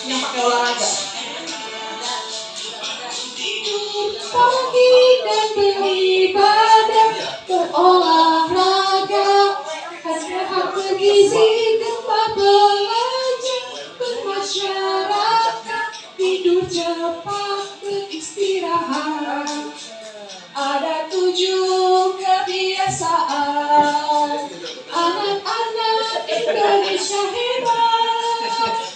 yang pakai olahraga. Pagi dan beribadah, berolahraga, sehat bergizi, tempat belajar, bermasyarakat, tidur cepat, beristirahat. Ada 7 kebiasaan anak-anak Indonesia hebat.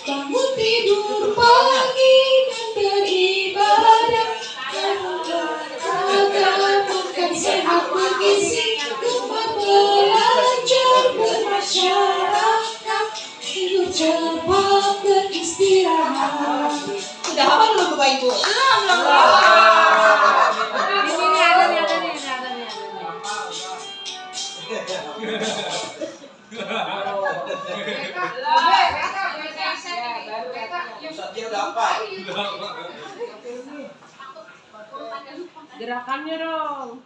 Bangun tidur pagi dan beribadah, berolahraga, makan sehat bergizi, tempat belajar, bermasyarakat, tidur cepat, beristirahat. Sudah hafal belum Bapak Ibu? Gerakannya dong.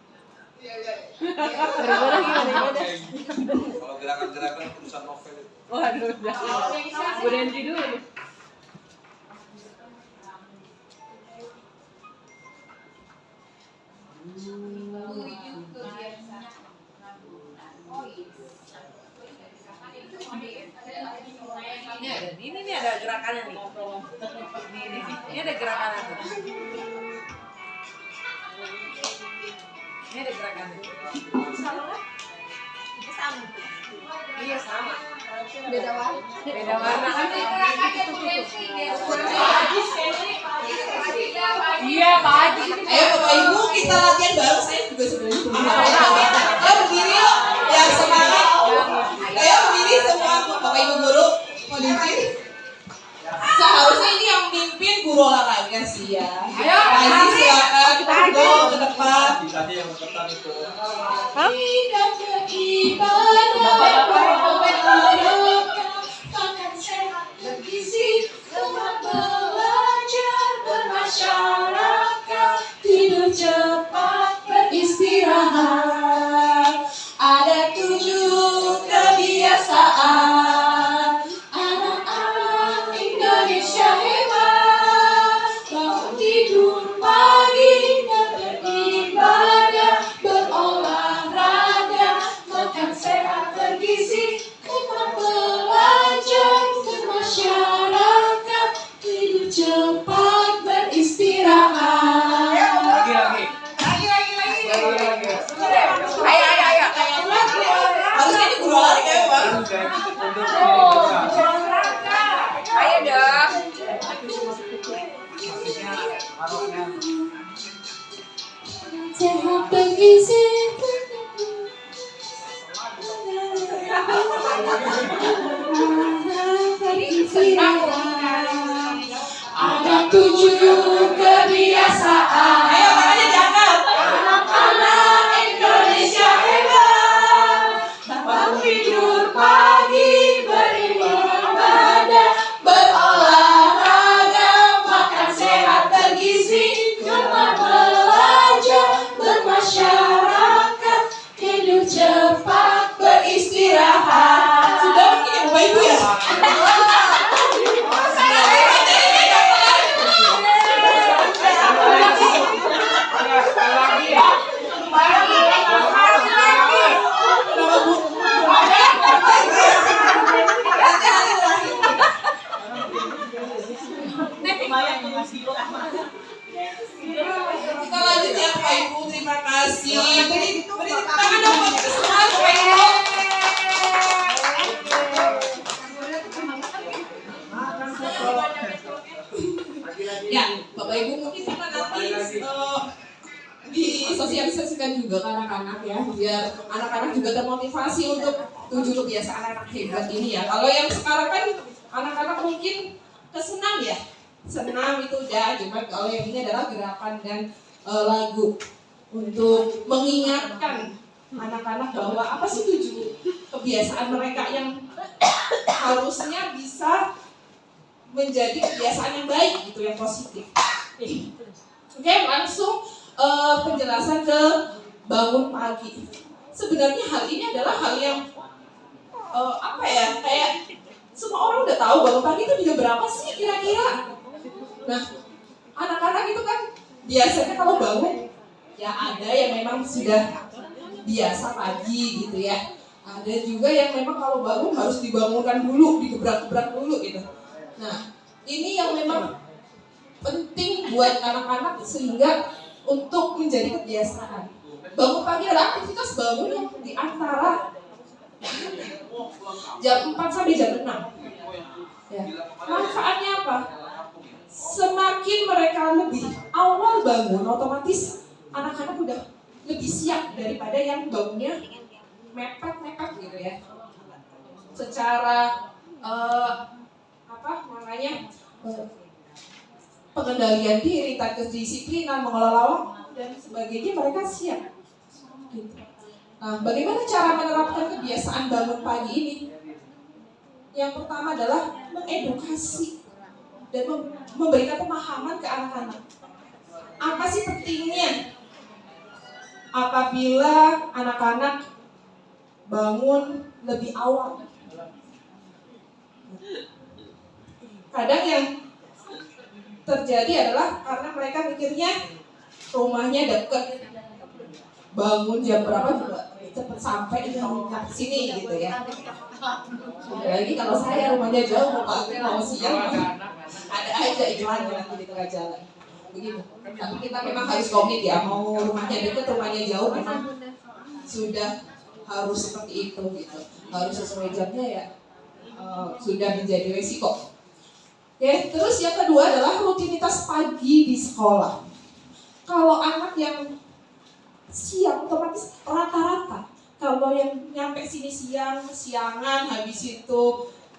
Kalau gerakan-gerakan urusan novel itu. Waduh, udah. Berhenti dulu. Ini ada gerakannya nih. Ini ada gerakannya tuh. Ini ada gerakannya. Sama kan? Sama. Iya sama. Beda warna. Beda warna kan? Iya Pak Haji. Ayo Bapak Ibu kita latihan bareng, saya juga sudah berdiri. Ayo berdiri yuk, biar semangat. Ayo berdiri semua Bapak Ibu guru, mau dipimpin. Seharusnya ini yang mimpin guru olahraga sih ya. Ayo Haji silakan kita go ke depan. Tadi yang ketan itu. Tidak beribadah, berolahraga, makan sehat bergizi, tempat belajar, bermasyarakat, tidur cepat, beristirahat. Ada 7 kebiasaan anak-anak Indonesia hebat. Bangun tidur pagi dan beribadah, berolahraga, makan sehat bergizi, tempat belajar, bermasyarakat, tidur cepat, beristirahat. Lagi. Ayo. Harusnya ini guru olahraga ya Pak. Ayo dong. Sehat bergizi, ada 7 kebiasaan. Ayo tangannya diangkat. Anak-anak Indonesia hebat. Bangun tidur pagi, beribadah, berolahraga, makan sehat bergizi, tempat belajar, bermasyarakat, tidur cepat, beristirahat. Sudah mungkin ya Bapak Ibu ya. Kita lanjut ya Bapak Ibu, terima kasih. Beri tepuk tangan dong buat kita semua Bapak Ibu. Ya, Bapak Ibu mungkin kita nanti disosialisasikan juga ke anak-anak ya, biar anak-anak juga termotivasi untuk 7 kebiasaan anak hebat ini ya. Kalau yang sekarang kan anak-anak mungkin kesenang ya, senang itu udah, cuma kalau yang ini adalah gerakan dan lagu untuk mengingatkan anak-anak bahwa apa sih 7 kebiasaan mereka yang harusnya bisa menjadi kebiasaan yang baik gitu, yang positif. Oke, langsung penjelasan ke bangun pagi. Sebenarnya hal ini adalah hal yang apa ya, kayak semua orang udah tahu bangun pagi itu jam berapa sih kira-kira. Nah, anak-anak itu kan biasanya kalau bangun, ya ada yang memang sudah biasa pagi gitu ya. Ada juga yang memang kalau bangun harus dibangunkan dulu, digebrak-gebrak dulu gitu. Nah, ini yang memang penting buat anak-anak sehingga untuk menjadi kebiasaan. Bangun pagi adalah aktivitas bangun yang di antara jam 4 sampai jam 6. Ya. Manfaatnya apa? Semakin mereka lebih awal bangun, otomatis anak-anak udah lebih siap daripada yang bangunnya mepet-mepet gitu ya. Secara pengendalian diri, kedisiplinan, mengelola waktu dan sebagainya mereka siap. Gitu. Nah, bagaimana cara menerapkan kebiasaan bangun pagi ini? Yang pertama adalah mengedukasi dan memberikan pemahaman ke anak-anak. Apa sih pentingnya apabila anak-anak bangun lebih awal? Kadang yang terjadi adalah karena mereka mikirnya rumahnya dekat, bangun jam berapa juga cepat sampai di sini gitu ya. Lagi kalau saya rumahnya jauh, mau pagi mau siang, ada aja iklan nanti di tengah jalan. Begitu. Tapi kita memang harus komit ya, mau rumahnya dekat, rumahnya jauh, memang sudah harus seperti itu gitu. Harus sesuai jamnya ya, sudah menjadi resiko. Oke, terus yang kedua adalah rutinitas pagi di sekolah. Kalau anak yang siang otomatis rata-rata. Kalau yang nyampe sini siangan, habis itu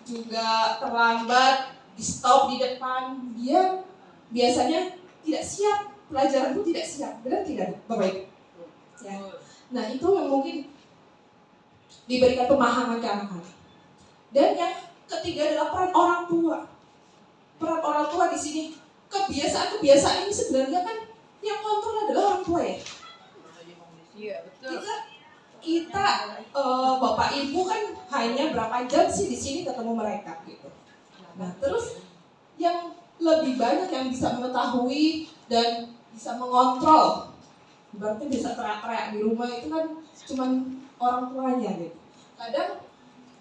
juga terlambat, di stop di depan, dia biasanya tidak siap, pelajaran itu tidak siap, benar tidak, Bapak Ibu? Ya. Nah itu yang mungkin diberikan pemahaman ke anak-anak. Dan yang ketiga adalah peran orang tua. Peran orang tua di sini, kebiasaan-kebiasaan ini sebenarnya kan yang kontrol adalah orang tua ya. Iya, betul. Kita Bapak Ibu kan hanya berapa jam sih di sini ketemu mereka gitu. Nah, terus yang lebih banyak yang bisa mengetahui dan bisa mengontrol, berarti bisa teriak-teriak di rumah itu kan cuman orang tuanya gitu. Kadang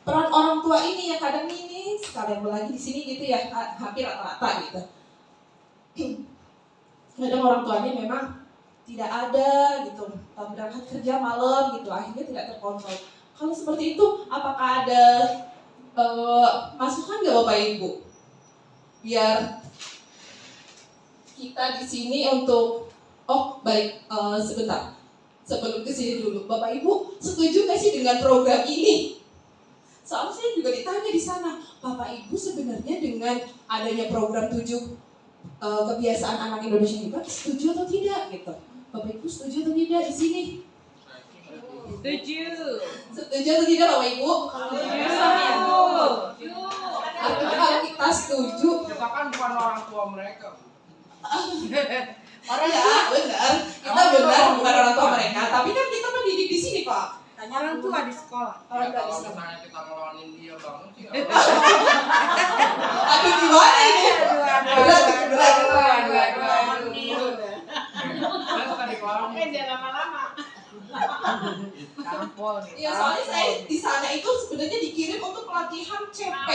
peran orang tua ini yang kadang ini sekalian lagi di sini gitu ya, hampir rata-rata gitu. Kadang orang tuanya memang tidak ada gitu, berangkat kerja malam gitu, akhirnya tidak terkontrol. Kalau seperti itu, apakah ada masukan nggak Bapak Ibu? Biar kita di sini untuk, sebentar, sebelum ke sini dulu, Bapak Ibu setuju nggak sih dengan program ini? Soalnya saya juga ditanya di sana, Bapak Ibu sebenarnya dengan adanya program 7 kebiasaan anak Indonesia hebat, setuju atau tidak gitu? Bapak Ibu setuju atau tidak di sini? Setuju. Setuju atau tidak Bapak Ibu? Setuju. Artinya kalau kita setuju, Kita kan bukan orang tua mereka. orang ya benar, kita benar bukan orang tua mereka, tapi kan kita mendidik di sini Pak. Tanya orang tua di sekolah. Orang tua di Kalau sini. misalnya kita ngelawanin dia banget sih. Aduh gimana ini? Berat. Saya suka dikelawanin. Dia lama-lama. Tampol nih. Ya soalnya saya di sana itu sebenarnya dikirim untuk pelatihan CP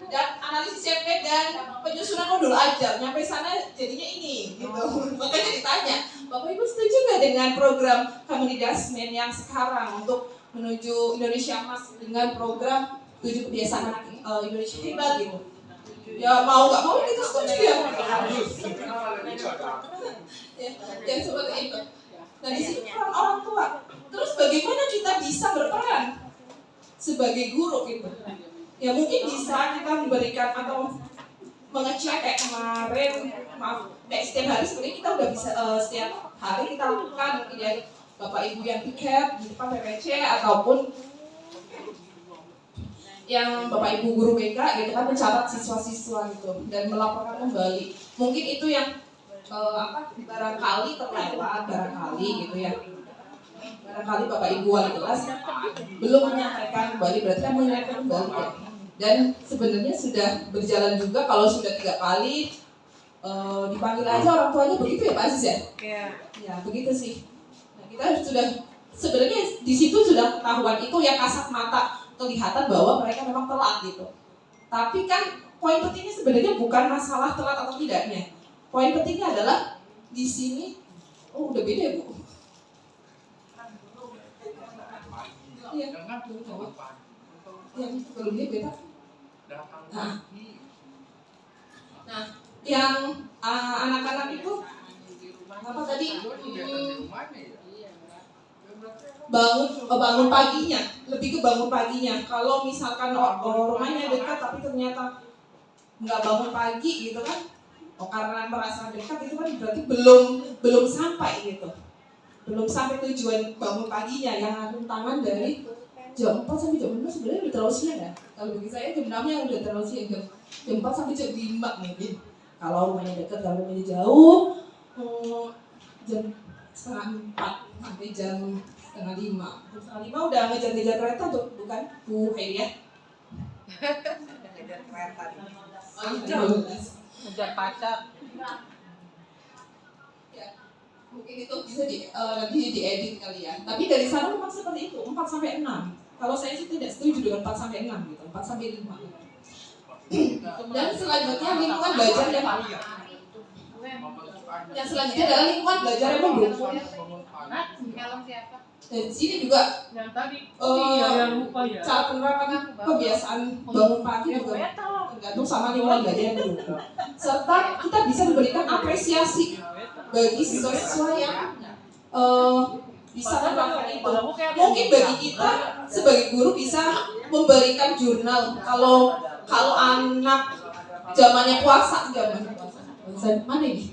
dan analisis CP dan penyusunan modul ajar. Nyampe sana jadinya ini gitu. Makanya ditanya, Bapak Ibu setuju nggak dengan program Kamnidasmen yang sekarang untuk menuju Indonesia Emas dengan program 7 kebiasaan anak Indonesia hebat gitu? Ya mau nggak mau kita setuju ya. Ya seperti itu. Nah di sini peran orang tua. Terus bagaimana kita bisa berperan sebagai guru gitu? Ya mungkin bisa kita memberikan atau mengecek kayak kemarin, setiap hari sebenarnya kita udah bisa setiap hari kita lakukan mungkin ya Bapak Ibu yang piket di depan PPC ataupun yang Bapak Ibu guru BK gitu kan mencatat siswa-siswa gitu dan melaporkan kembali. Mungkin itu yang barangkali terlewat barangkali gitu ya. Barangkali Bapak Ibu wali kelas belum menyampaikan kembali, berarti kan menyampaikan kembali ya. Dan sebenarnya sudah berjalan juga kalau sudah 3 kali dipanggil aja orang tuanya begitu ya Pak Aziz ya? Iya. Ya begitu sih. Nah, kita sudah sebenarnya di situ sudah ketahuan itu yang kasat mata kelihatan bahwa mereka memang telat gitu. Tapi kan poin pentingnya sebenarnya bukan masalah telat atau tidaknya. Poin pentingnya adalah di sini, oh udah beda ya Bu? Iya. Yang sebelumnya beda. Nah, yang anak-anak itu apa tadi? Bangun paginya, lebih ke bangun paginya. Kalau misalkan rumahnya dekat tapi ternyata nggak bangun pagi gitu kan, karena merasa dekat itu kan berarti belum sampai gitu, belum sampai tujuan bangun paginya yang tangan dari jam 4 sampai jam 5 sebenarnya udah terlalu siang ya. Kalau bagi saya jam 6 yang udah terlalu siang, jam 4 sampai jam 5 mungkin. Kalau rumahnya dekat, kalau rumahnya jauh, jam setengah 4 sampai jam setengah 5. Jam setengah 5 udah ngejar-ngejar kereta tuh, bukan? Bu Heidi ya? Ngejar kereta. Ngejar pacar. Ya, mungkin itu bisa nanti diedit kali ya. Tapi dari sana memang seperti itu, 4 sampai 6. Kalau saya sih tidak setuju dengan 4 sampai 6 gitu, 4 sampai 5. Dan selanjutnya lingkungan belajar yang selanjutnya adalah lingkungan belajar yang mendukung. Helm siapa? Dan di sini juga Yang tadi. Lupa ya. cara penerapan kebiasaan bangun pagi juga tergantung sama lingkungan belajar yang mendukung. Serta kita bisa memberikan apresiasi bagi siswa-siswa yang bisa menerapkan itu. Mungkin bagi kita sebagai guru bisa memberikan jurnal. Kalau anak zamannya puasa, mana ini?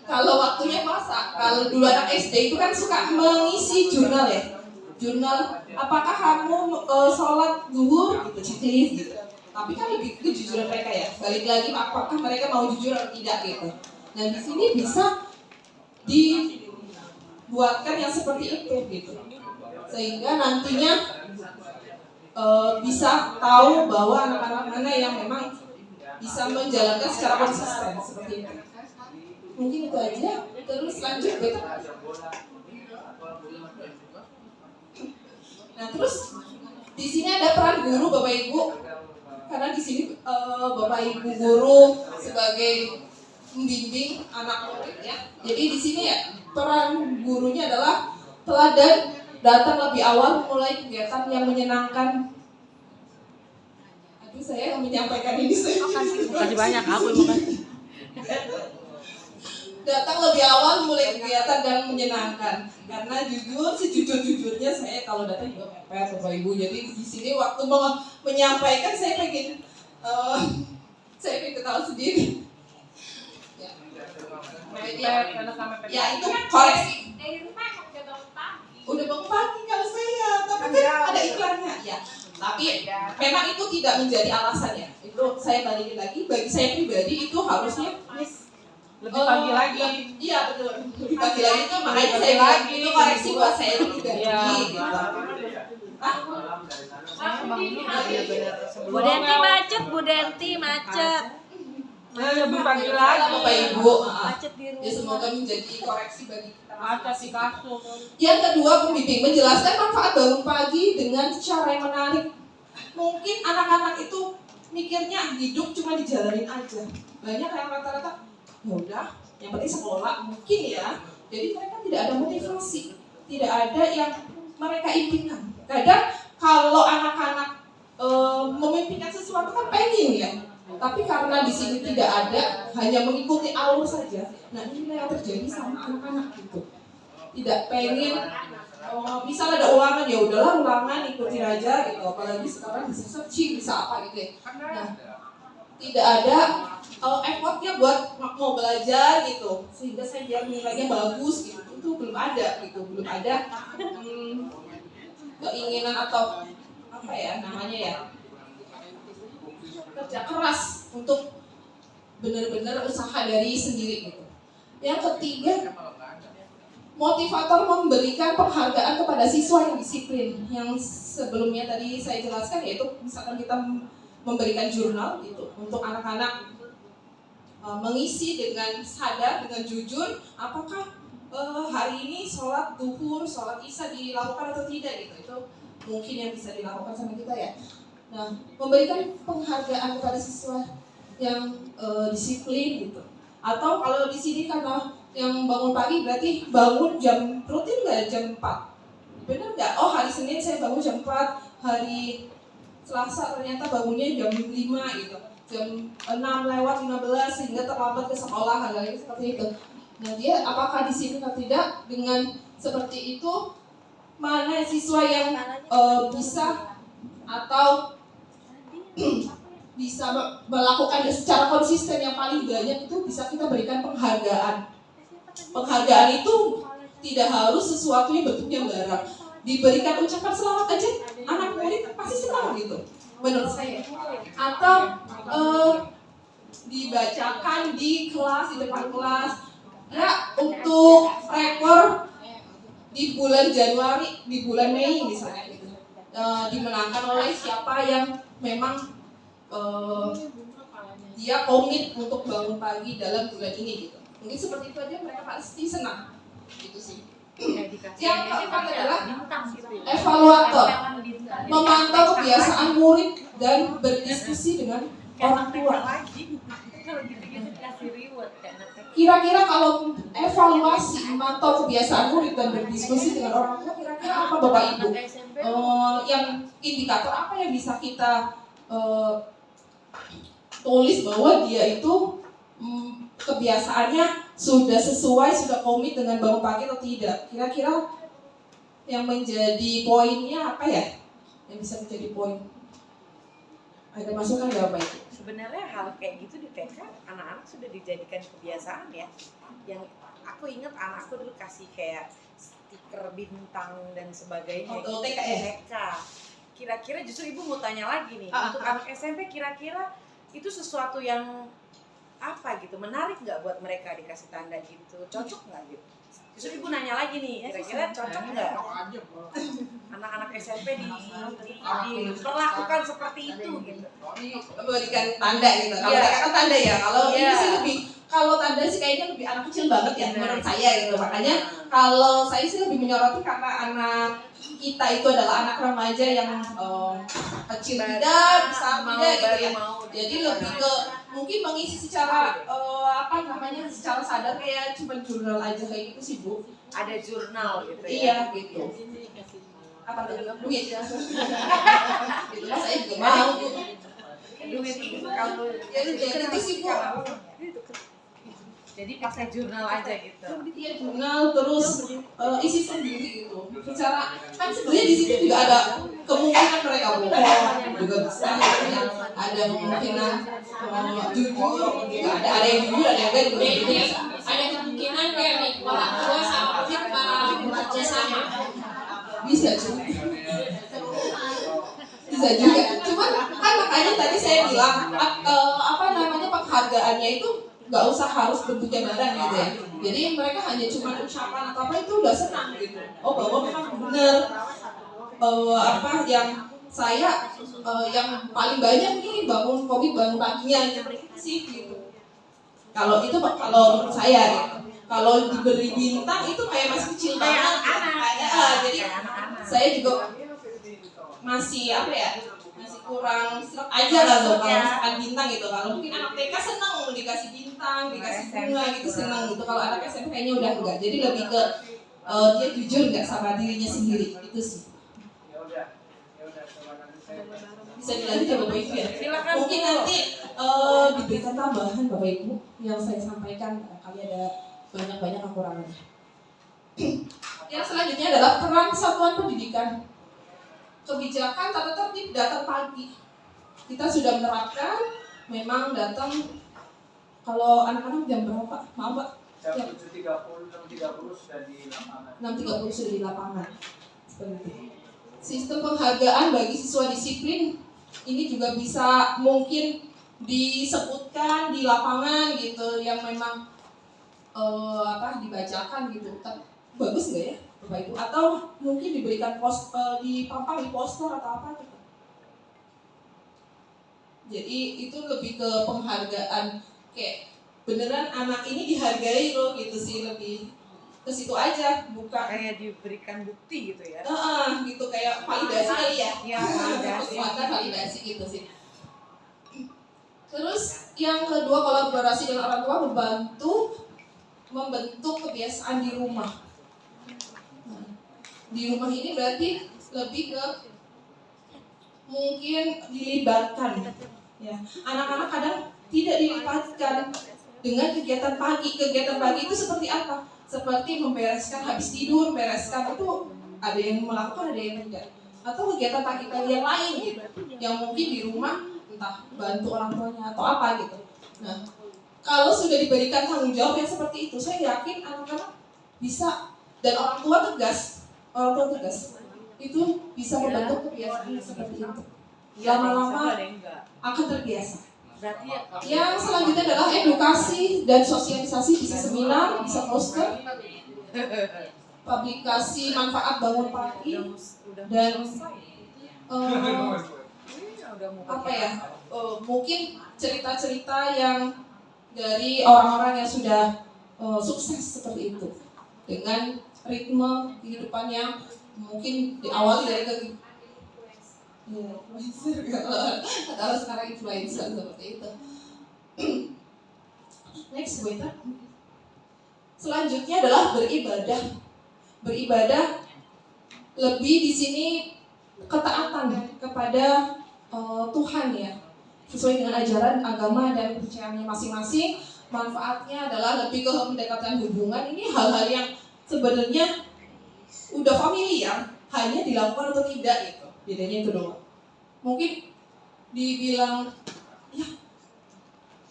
Kalau waktunya puasa, kalau dulu anak SD itu kan suka mengisi jurnal ya. Jurnal, apakah kamu sholat zuhur gitu, checklist gitu. Tapi kan lebih ke kejujuran mereka ya. Balik lagi, apakah mereka mau jujur atau tidak gitu. Nah di sini bisa dibuatkan yang seperti itu gitu. Sehingga nantinya bisa tahu bahwa anak-anak mana yang memang bisa menjalankan secara konsisten seperti itu. Mungkin itu aja. Terus lanjut betul. Nah terus di sini ada peran guru Bapak Ibu, karena di sini Bapak Ibu guru sebagai membimbing anak murid ya. Jadi di sini ya peran gurunya adalah teladan, datang lebih awal, mulai kegiatan yang menyenangkan. Aduh saya menyampaikan ini Kasih banyak aku makasih. Datang lebih awal, mulai kegiatan dan menyenangkan. Karena jujur, sejujur-jujurnya saya kalau datang juga mepet Bapak Ibu. Jadi di sini waktu mau menyampaikan saya pengen ketawa sendiri. Ya itu koreksi. Udah bangun pagi kalau saya, tapi kan ada iklannya ya. Tapi memang itu tidak menjadi alasan ya. Itu saya balikin lagi. Bagi saya pribadi itu harusnya Lebih pagi lagi. Iya betul. Lebih pagi lagi itu makanya saya bilang itu koreksi buat saya pribadi. Iya. Gitu. Bu Denti macet, Bu Denti macet. Lebih pagi lagi. Bapak Ibu. Macet di rumah. Ya semoga menjadi koreksi bagi kita. Macet di kasur. Yang kedua, pembimbing menjelaskan manfaat bangun pagi dengan cara yang menarik. Mungkin anak-anak itu mikirnya hidup cuma dijalanin aja. Banyak yang rata-rata ya udah, yang penting sekolah mungkin ya. Jadi mereka tidak ada motivasi, tidak ada yang mereka impikan. Kadang kalau anak-anak memimpikan sesuatu kan pengen ya. Tapi karena di sini tidak ada, hanya mengikuti alur saja. Nah inilah yang terjadi sama anak-anak gitu. Tidak pengen, misal ada ulangan ya udahlah ulangan ikutin aja gitu. Apalagi sekarang bisa searching, bisa apa gitu ya. Nah, tidak ada effortnya buat mau belajar gitu, sehingga saya biar nilainya bagus gitu. Itu belum ada gitu, belum ada keinginan atau apa ya namanya ya, kerja keras untuk benar-benar usaha dari sendiri gitu. Yang ketiga, motivator memberikan penghargaan kepada siswa yang disiplin. Yang sebelumnya tadi saya jelaskan yaitu misalkan kita memberikan jurnal gitu untuk anak-anak mengisi dengan sadar, dengan jujur, apakah hari ini sholat duhur, sholat isya dilakukan atau tidak gitu. Itu mungkin yang bisa dilakukan sama kita ya. Nah, memberikan penghargaan kepada siswa yang disiplin gitu. Atau kalau di sini karena yang bangun pagi berarti bangun jam rutin nggak jam 4? Benar nggak? Oh, hari Senin saya bangun jam 4, hari Selasa ternyata bangunnya jam 5 gitu. Jam 6:15 sehingga terlambat ke sekolah, hal-hal seperti itu. Nah, dia apakah disiplin atau tidak? Dengan seperti itu, mana siswa yang bisa atau bisa melakukan secara konsisten yang paling banyak itu bisa kita berikan penghargaan. Penghargaan itu tidak harus sesuatu yang bentuknya barang. Diberikan ucapan selamat aja, anak murid pasti senang gitu, menurut saya. Atau dibacakan di kelas, di depan kelas. Ya, untuk rekor di bulan Januari, di bulan Mei misalnya gitu, dimenangkan oleh siapa yang memang dia komit untuk bangun pagi dalam bulan ini gitu. Mungkin seperti itu aja mereka pasti senang gitu sih. Yang keempat adalah evaluator, memantau kebiasaan murid dan berdiskusi dengan orang tua. Kira-kira kalau evaluasi, memantau kebiasaan murid dan berdiskusi dengan orang tua, kira-kira apa Bapak Ibu? Yang indikator apa yang bisa kita tulis bahwa dia itu kebiasaannya sudah sesuai, sudah komit dengan bangun pagi atau tidak? Kira-kira yang menjadi poinnya apa ya? Yang bisa menjadi poin? Ada masukan nggak Bapak Ibu? Sebenarnya hal kayak gitu di TK anak-anak sudah dijadikan kebiasaan ya. Yang aku ingat anakku dulu kasih kayak stiker bintang dan sebagainya. Oh, TK ya? TK. Kira-kira justru ibu mau tanya lagi nih, untuk anak SMP kira-kira itu sesuatu yang apa gitu, menarik nggak buat mereka dikasih tanda gitu, cocok nggak gitu? Justru ibu nanya lagi nih, kira-kira cocok nggak anak-anak SMP diperlakukan seperti itu gitu? Diberikan tanda gitu. Kalau Iya. mereka kan tanda ya. Kalau Iya. ini sih lebih, kalau tanda sih kayaknya lebih anak kecil banget ya menurut saya gitu. Makanya kalau saya sih lebih menyoroti karena anak kita itu adalah anak remaja yang kecil tidak, besar tidak gitu ya. Jadi lebih ke mungkin mengisi secara secara sadar kayak cuma jurnal aja kayak gitu sih Bu. Ada jurnal gitu ya? Iya gitu. Apa tuh? Duit ya. Gitu kan saya juga mau Bu. Duit kalau Ya itu sih Bu. jadi pakai jurnal aja gitu. Iya jurnal terus isi sendiri gitu. Secara kan sebenarnya di situ juga ada kemungkinan mereka bohong juga bisa. Ada kemungkinan jujur, juga ada yang jujur, ada yang enggak gitu. Ada kemungkinan kayak nih orang tua sama murid bekerja sama. Bisa juga. Bisa juga. Cuman kan makanya tadi saya bilang penghargaannya itu nggak usah harus bentuknya barang gitu ya. Jadi mereka hanya cuma ucapan atau apa itu udah senang gitu. Oh bahwa memang benar yang saya yang paling banyak nih bangun paginya sih gitu. Kalau itu kalau menurut saya gitu. Kalau diberi bintang itu kayak masih kecil banget. Jadi saya juga masih masih kurang serap aja lah tuh kalau misalkan bintang gitu. Kalau mungkin anak TK seneng dikasih bintang, dikasih bunga gitu seneng gitu. Kalau anak SMP kayaknya udah enggak. Jadi lebih ke dia jujur nggak sama dirinya sendiri itu sih. Bisa dilanjut ya Bapak Ibu ya. Mungkin nanti diberikan tambahan Bapak Ibu yang saya sampaikan kali ada banyak kekurangannya. Yang selanjutnya adalah peran satuan pendidikan. Kebijakan tata tertib datang pagi. Kita sudah menerapkan memang datang kalau anak-anak jam berapa? Maaf Pak. Jam 7.30, 6.30 sudah di lapangan. 6.30 sudah di lapangan. Seperti itu. Sistem penghargaan bagi siswa disiplin ini juga bisa mungkin disebutkan di lapangan gitu yang memang dibacakan gitu. Bagus nggak ya Bapak Ibu? Atau mungkin diberikan dipampang di poster atau apa gitu? Jadi itu lebih ke penghargaan, kayak beneran anak ini dihargai loh gitu sih, lebih ke situ aja, bukan Kayak diberikan bukti gitu ya. gitu kayak validasi kali ya. Iya, validasi. Kekuatan validasi gitu sih. Terus yang kedua, kolaborasi dengan orang tua membentuk kebiasaan di rumah. Nah, di rumah ini berarti lebih ke mungkin dilibatkan. Ya, anak-anak kadang tidak dilibatkan dengan kegiatan pagi. Kegiatan pagi itu seperti apa? Seperti membereskan habis tidur, bereskan itu ada yang melakukan, ada yang tidak. Atau kegiatan pagi-pagi yang lain gitu, yang mungkin di rumah entah bantu orang tuanya atau apa gitu. Nah, kalau sudah diberikan tanggung jawab yang seperti itu, saya yakin anak-anak bisa, dan orang tua tegas itu bisa membentuk kebiasaan seperti itu. Lama-lama akan terbiasa. Berarti Yang selanjutnya adalah edukasi dan sosialisasi, bisa seminar, bisa poster, publikasi manfaat bangun pagi, dan apa ya, mungkin cerita-cerita yang dari orang-orang yang sudah sukses seperti itu, dengan ritme kehidupan yang mungkin diawali dari kalau sekarang influencer seperti itu. Next, waiter. Selanjutnya adalah beribadah. Beribadah lebih di sini ketaatan kepada Tuhan ya, sesuai dengan ajaran agama dan kepercayaannya masing-masing. Manfaatnya adalah lebih ke mendekatkan hubungan. Ini hal-hal yang sebenarnya udah familiar, hanya dilakukan atau tidak gitu. Bedanya itu doang. Mungkin dibilang ya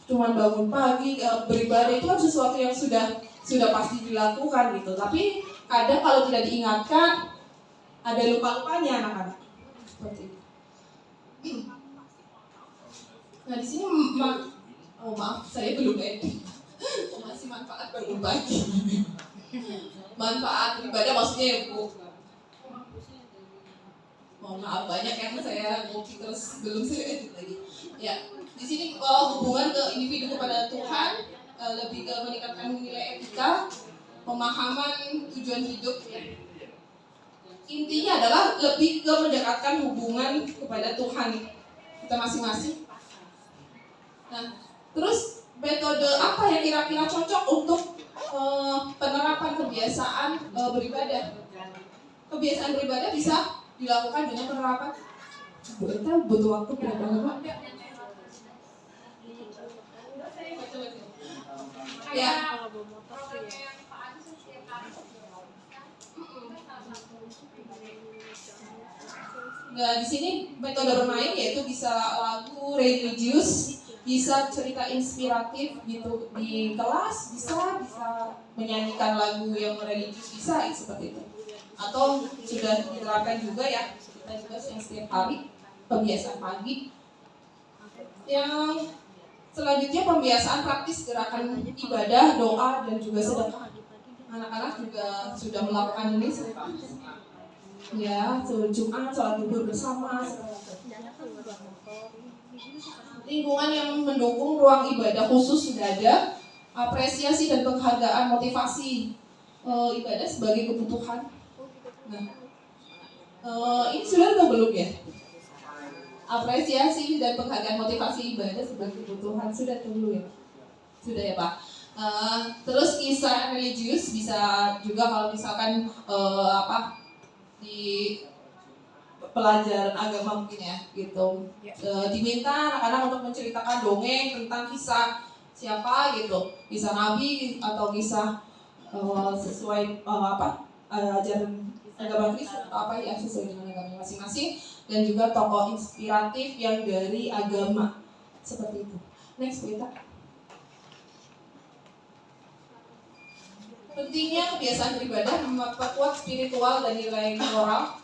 cuman bangun pagi beribadah itu kan sesuatu yang sudah pasti dilakukan gitu. Tapi kadang kalau tidak diingatkan ada lupa-lupanya anak-anak. Seperti itu. Nah di sini maaf saya belum edit. Masih manfaat bangun pagi. Manfaat beribadah maksudnya ya Bu. Mohon maaf banyak yang saya ngopi terus belum saya edit lagi. Ya, di sini hubungan ke individu kepada Tuhan, lebih ke meningkatkan nilai etika, pemahaman tujuan hidup ya. Intinya adalah lebih ke mendekatkan hubungan kepada Tuhan kita masing-masing. Nah, terus metode apa yang kira-kira cocok untuk penerapan kebiasaan beribadah? Kebiasaan beribadah bisa dilakukan dengan penerapan. Kita butuh waktu berapa lama? Ya. Nah, di sini metode bermain yaitu bisa lagu religius, bisa cerita inspiratif gitu di kelas, bisa menyanyikan lagu yang religius, bisa seperti itu. Atau sudah diterapkan juga ya, kita juga yang setiap hari pembiasaan pagi. Yang selanjutnya pembiasaan praktis gerakan ibadah, doa, dan juga sedekah. Anak-anak juga sudah melakukan ini ya, sholat Jumat, sholat Zuhur bersama. Lingkungan yang mendukung ruang ibadah khusus sudah ada. Apresiasi dan penghargaan motivasi ibadah sebagai kebutuhan. Nah, ini sudah atau belum ya? Apresiasi dan penghargaan motivasi ibadah sebagai kebutuhan sudah atau belum ya? Sudah ya Pak. Terus kisah religius bisa juga kalau misalkan di pelajaran agama mungkin ya gitu. Diminta anak-anak untuk menceritakan dongeng tentang kisah siapa gitu, kisah nabi atau kisah sesuai ajaran agama Kristen atau apa ya, sesuai dengan agama masing-masing, dan juga tokoh inspiratif yang dari agama seperti itu. Next kita. Pentingnya kebiasaan beribadah memperkuat spiritual dan nilai moral,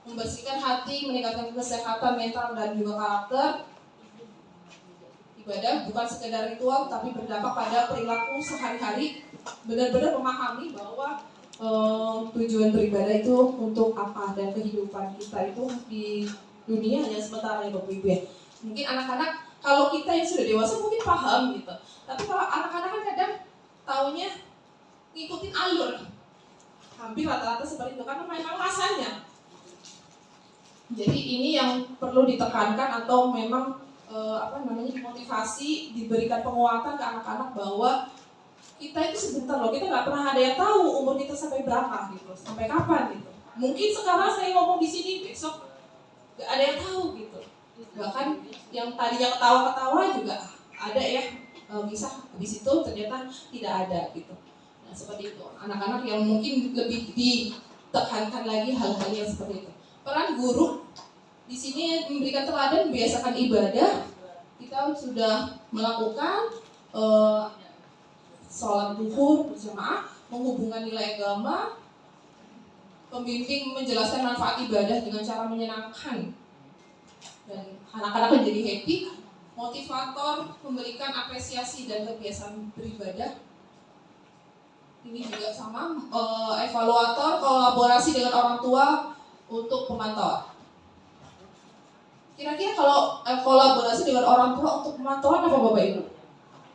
membersihkan hati, meningkatkan kesehatan mental dan juga karakter. Ibadah bukan sekedar ritual, tapi berdampak pada perilaku sehari-hari. Benar-benar memahami bahwa tujuan beribadah itu untuk apa, dan kehidupan kita itu di dunia hanya sementara ya Bapak Ibu ya. Mungkin anak-anak Kalau kita yang sudah dewasa mungkin paham gitu. Tapi kalau anak-anak kan kadang taunya ngikutin alur. Hampir rata-rata seperti itu karena memang masanya. Jadi ini yang perlu ditekankan atau memang dimotivasi, diberikan penguatan ke anak-anak bahwa kita itu sebentar loh, kita nggak pernah ada yang tahu umur kita sampai berapa gitu, sampai kapan gitu. Mungkin sekarang saya ngomong di sini, besok nggak ada yang tahu gitu. Bahkan yang tadinya ketawa-ketawa juga ada ya, bisa habis itu ternyata tidak ada gitu. Nah seperti itu, anak-anak yang mungkin lebih ditekankan lagi hal-hal yang seperti itu. Peran guru di sini memberikan teladan, membiasakan ibadah. Kita sudah melakukan sholat duhur berjamaah, menghubungkan nilai agama, pembimbing menjelaskan manfaat ibadah dengan cara menyenangkan dan anak-anak menjadi happy, motivator memberikan apresiasi dan kebiasaan beribadah. Ini juga sama, evaluator kolaborasi dengan orang tua untuk pemantauan. Kira-kira kalau kolaborasi dengan orang tua untuk pemantauan apa Bapak Ibu?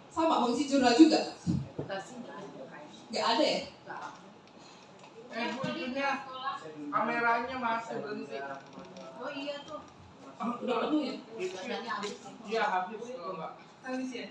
Sama mengisi jurnal juga? Nggak ada ya? Bu itunya kameranya masih berhenti. Oh iya tuh. Udah penuh ya? Iya habis kalau nggak. Habis ya?